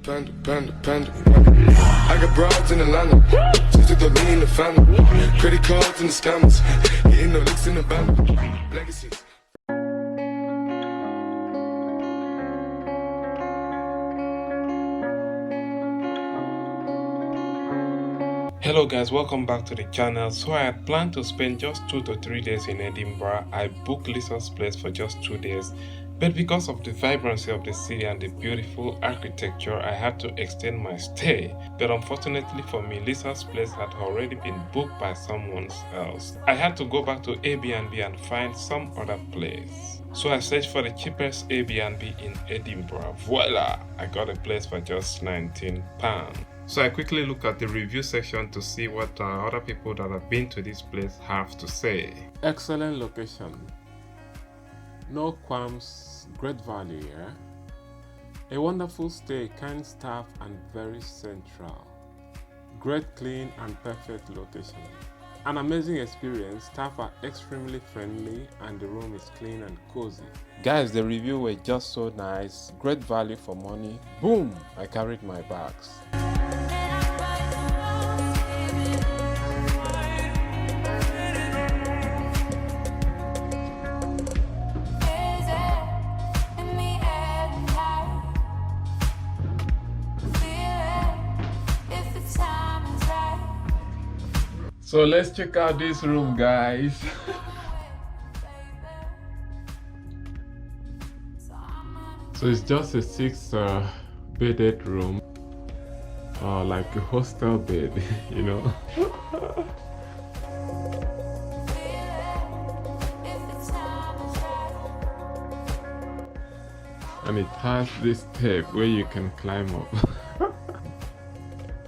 Panda. I got broads in Atlanta, just took the lean in the family. Credit cards and the scammers, hitting the licks in the band. Legacies. Hello guys, welcome back to the channel. So I had planned to spend just 2 to 3 days in Edinburgh. I booked Lisa's place for just 2 days, but because of the vibrancy of the city and the beautiful architecture, I had to extend my stay. But unfortunately for me, Lisa's place had already been booked by someone else. I had to go back to AirBnB and find some other place. So I searched for the cheapest Airbnb in Edinburgh. Voila! I got a place for just £19. So I quickly look at the review section to see what other people that have been to this place have to say. Excellent location. No qualms, great value, A wonderful stay, kind staff and very central. Great clean and perfect location. An amazing experience, staff are extremely friendly and the room is clean and cozy. Guys, the review were just so nice, great value for money. Boom! I carried my bags. So let's check out this room, guys. So it's just a 6-bedded room, like a hostel bed, you know. And it has this step where you can climb up.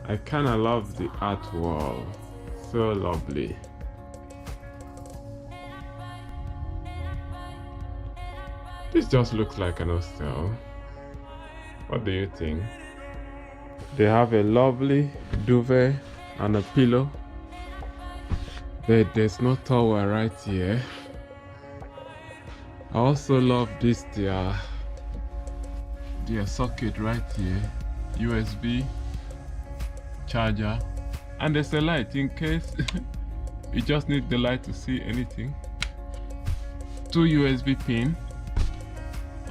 I kinda love the art wall. So lovely. This just looks like an hostel. What do you think? They have a lovely duvet and a pillow. But there's no towel right here. I also love this their socket right here. USB charger. And there's a light in case you just need the light to see anything. 2 USB pin.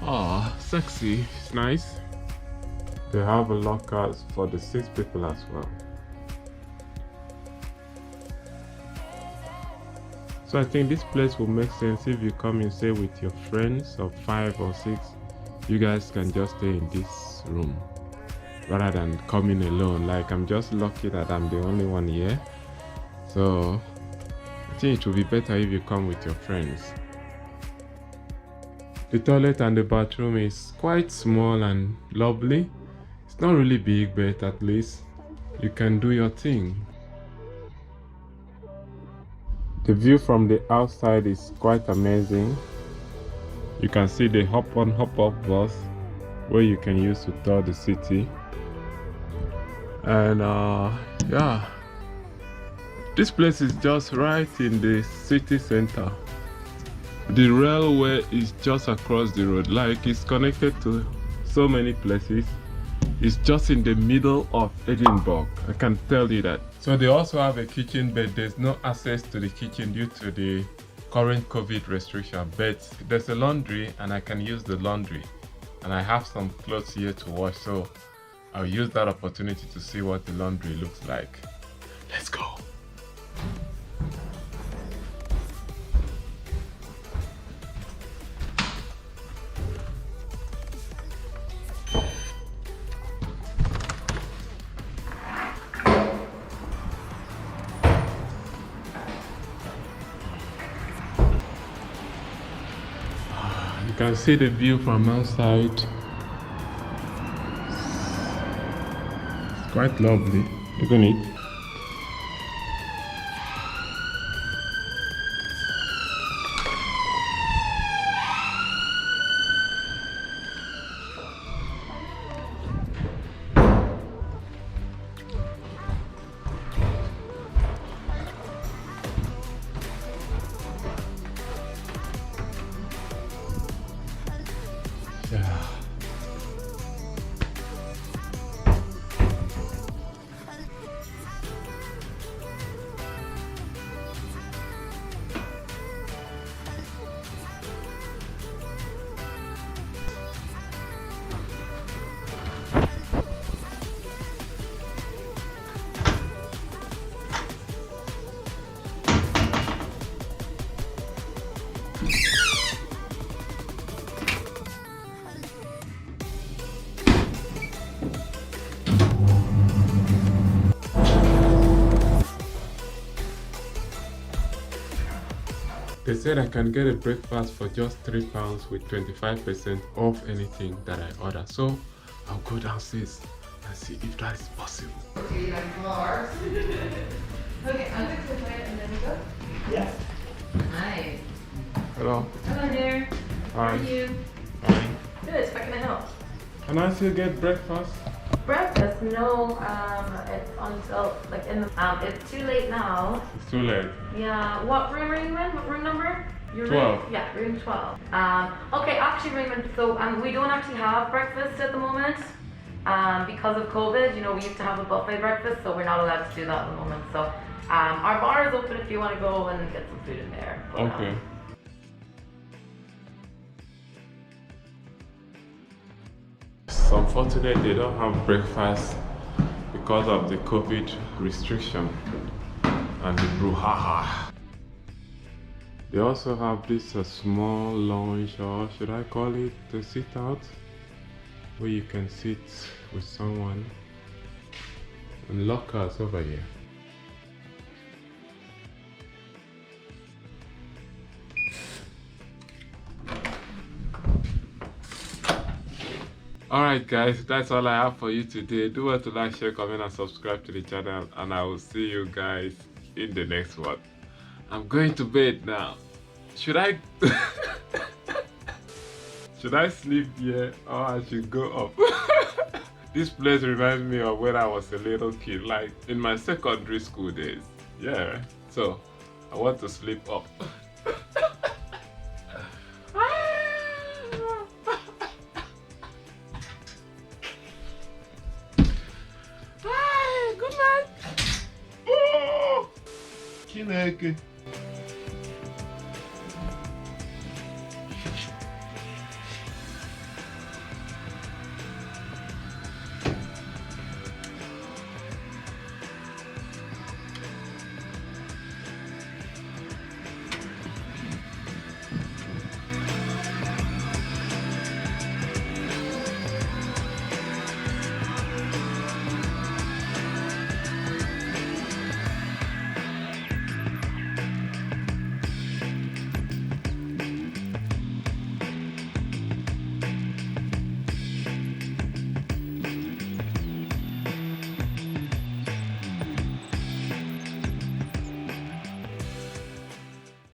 Ah, sexy. It's nice. They have a lockers for the 6 people as well. So I think this place will make sense if you come and stay with your friends of 5 or 6. You guys can just stay in this room rather than coming alone. Like, I'm just lucky that I'm the only one here, so I think it will be better if you come with your friends. The toilet and the bathroom is quite small and lovely. It's not really big, but at least you can do your thing. The view from the outside is quite amazing. You can see the hop on hop off bus where you can use to tour the city. And yeah, this place is just right in the city center. The railway is just across the road, like it's connected to so many places. It's just in the middle of Edinburgh, I can tell you that. So they also have a kitchen, but there's no access to the kitchen due to the current COVID restriction. But there's a laundry and I can use the laundry, and I have some clothes here to wash, so I'll use that opportunity to see what the laundry looks like. Let's go. You can see the view from outside. Quite lovely, isn't it? said I can get a breakfast for just £3 with 25% off anything that I order. So I'll go downstairs and see if that is possible. Okay, I'm going to play and then we go. Yeah. Nice. Hello. Hello there. How are Hi. you? Fine. Good. How can I help? Can I still get breakfast? Breakfast? No. It's until like in the. It's too late now. It's too late. Yeah. What room are you in? What room number? Your 12. Room? Yeah, room 12. Okay. Actually, Raymond. So we don't actually have breakfast at the moment. Because of COVID, you know, we used to have a buffet breakfast, so we're not allowed to do that at the moment. So our bar is open if you want to go and get some food in there. But, Okay. It's unfortunate they don't have breakfast because of the COVID restriction and the brouhaha. They also have this small lounge, or should I call it the sit out, where you can sit with someone, and lockers over here. Alright guys, that's all I have for you today. Do well to like, share, comment and subscribe to the channel, and I will see you guys in the next one. I'm going to bed now. Should I should I sleep here or I should go up? This place reminds me of when I was a little kid, like in my secondary school days. Yeah, so I want to sleep up. Good night. Oh, Chineke.